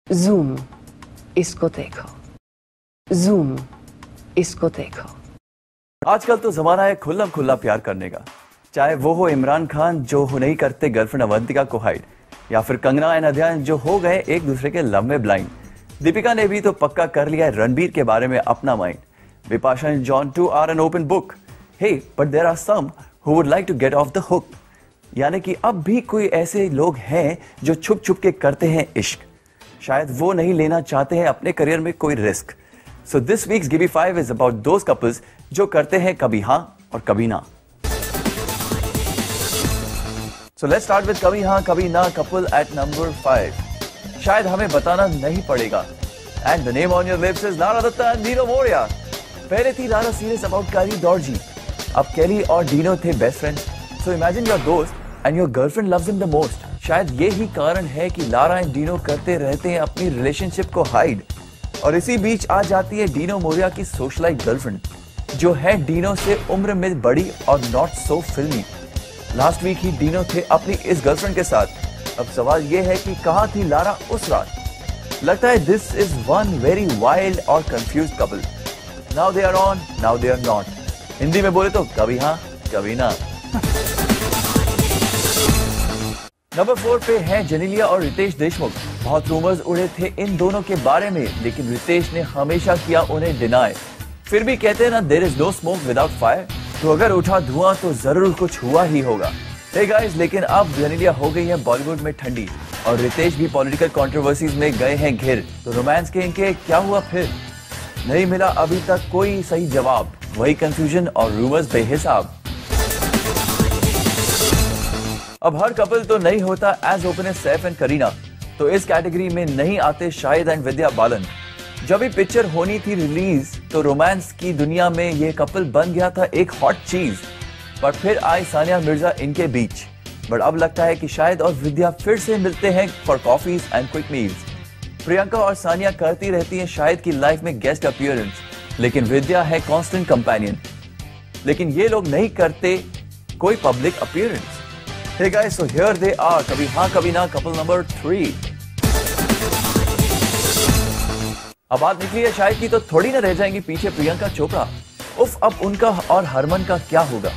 Zoom, इसको देखो। Zoom, इसको देखो। आजकल तो जमाना है खुल्लम खुल्ला प्यार करने का, चाहे वो हो इमरान खान जो हो नहीं करते गर्लफ्रेंड अवंतिका को हाइड, या फिर कंगना एंड अध्यान जो हो गए एक दूसरे के लव में ब्लाइंड। दीपिका ने भी तो पक्का कर लिया है रणबीर के बारे में अपना mind. Bipasha and John too are an open book, hey but there are some who would like to get off the hook. यानी कि अब भी कोई ऐसे लोग हैं जो छुप छुप के करते हैं इश्क, शायद वो नहीं लेना चाहते हैं अपने करियर में कोई risk. So this weeks गिबी 5 is about those couples जो करते हैं कभी हाँ और कभी ना। सो लेट्स स्टार्ट विद कभी हाँ कभी ना कपल एट नंबर 5। शायद हमें बताना नहीं पड़ेगा, and the name on your lips is Lara Dutta and Dino Morea. पहले थी लारा सीरियस अबाउट कैली डॉर्जी, अब कैली और डीनो थे best friends. So imagine your दोस्त and your girlfriend loves him the most. शायद ये ही कारण है कि लारा एंड डीनो करते रहते हैं अपनी रिलेशनशिप को हाइड, और इसी बीच आ जाती है डीनो मोरिया की सोशलाइट गर्लफ्रेंड जो है डीनो से उम्र में बड़ी और नॉट सो फिल्मी। लास्ट वीक ही डीनो थे अपनी इस गर्लफ्रेंड के साथ। अब सवाल ये है कि कहां थी लारा उस रात। लगता है this is one very wild और confuse couple. Now they are on, now they are not. Hindi में बोले तो कभी हाँ कभी ना। नंबर 4 पे है जेनेलिया और रितेश देशमुख। बहुत रूमर्स उड़े थे इन दोनों के बारे में, लेकिन रितेश ने हमेशा किया उन्हें डिनाई। फिर भी कहते हैं ना, there is no smoke without fire, तो अगर उठा धुआं तो जरूर कुछ हुआ ही होगा। हे गाइस, लेकिन अब जेनेलिया हो गई है बॉलीवुड में ठंडी और रितेश भी पॉलिटिकल कंट्रोवर्सीज में गए हैं घिर। तो रोमांस के इनके क्या हुआ फिर? नहीं मिला अभी तक कोई सही जवाब, वही कंफ्यूजन और रूमर्स बेहिसाब। अब हर कपल तो नहीं होता as open as Saif and Kareena, तो इस कैटेगरी में नहीं आते शाहिद एंड विद्या बालन। जब भी पिक्चर होनी थी रिलीज तो रोमांस की दुनिया में ये कपल बन गया था एक हॉट चीज, पर फिर आई सानिया मिर्जा इनके बीच। बट अब लगता है कि शाहिद और विद्या फिर से मिलते हैं for coffees and quick meals. Priyanka और सानिया करती रहती हैं शाहिद की लाइफ में गेस्ट अपीयरेंस, लेकिन विद्या है कांस्टेंट कंपेनियन। लेकिन ये लोग नहीं करते कोई public appearance. Hey guys, so here they are, कभी हाँ कभी ना कपल नंबर 3। अब बात निकली है शायद की, तो थोड़ी ना रह जाएंगी पीछे प्रियंका चोपड़ा। उफ, अब उनका और हरमन का क्या होगा?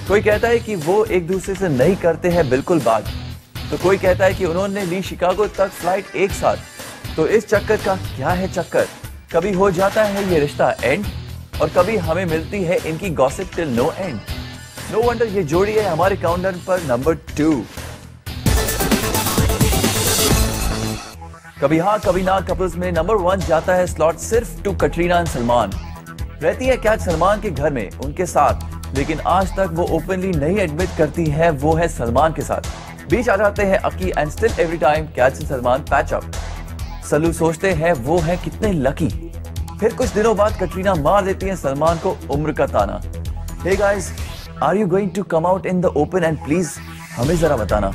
कोई कहता है कि वो एक दूसरे से नहीं करते हैं बिल्कुल बात, तो कोई कहता है कि उन्होंने ली शिकागो तक फ्लाइट एक साथ। तो इस चक्कर का क्या है चक्कर? कभी हो जाता है ये रिश्ता एंड, और कभी हमें मिलती है इनकी gossip till no end. No wonder ये जोड़ी है हमारे काउंटर पर नंबर 2। कभी हाँ कभी ना कपल्स में नंबर 1 जाता है स्लॉट सिर्फ टू कटरीना एंड सलमान। रहती है कैट सलमान के घर में उनके साथ, लेकिन आज तक वो ओपनली नहीं एडमिट करती है वो है सलमान के साथ। बीच आ जाते हैं Akki and still every time Kat से सलमान पैच अप। सलू सोचते हैं वो है कितने लकी। फिर कुछ दिनों बाद कटरीना मार देती है सलमान को उम्र का ताना। Hey guys, are you going to come out in the open and please हमें जरा बताना।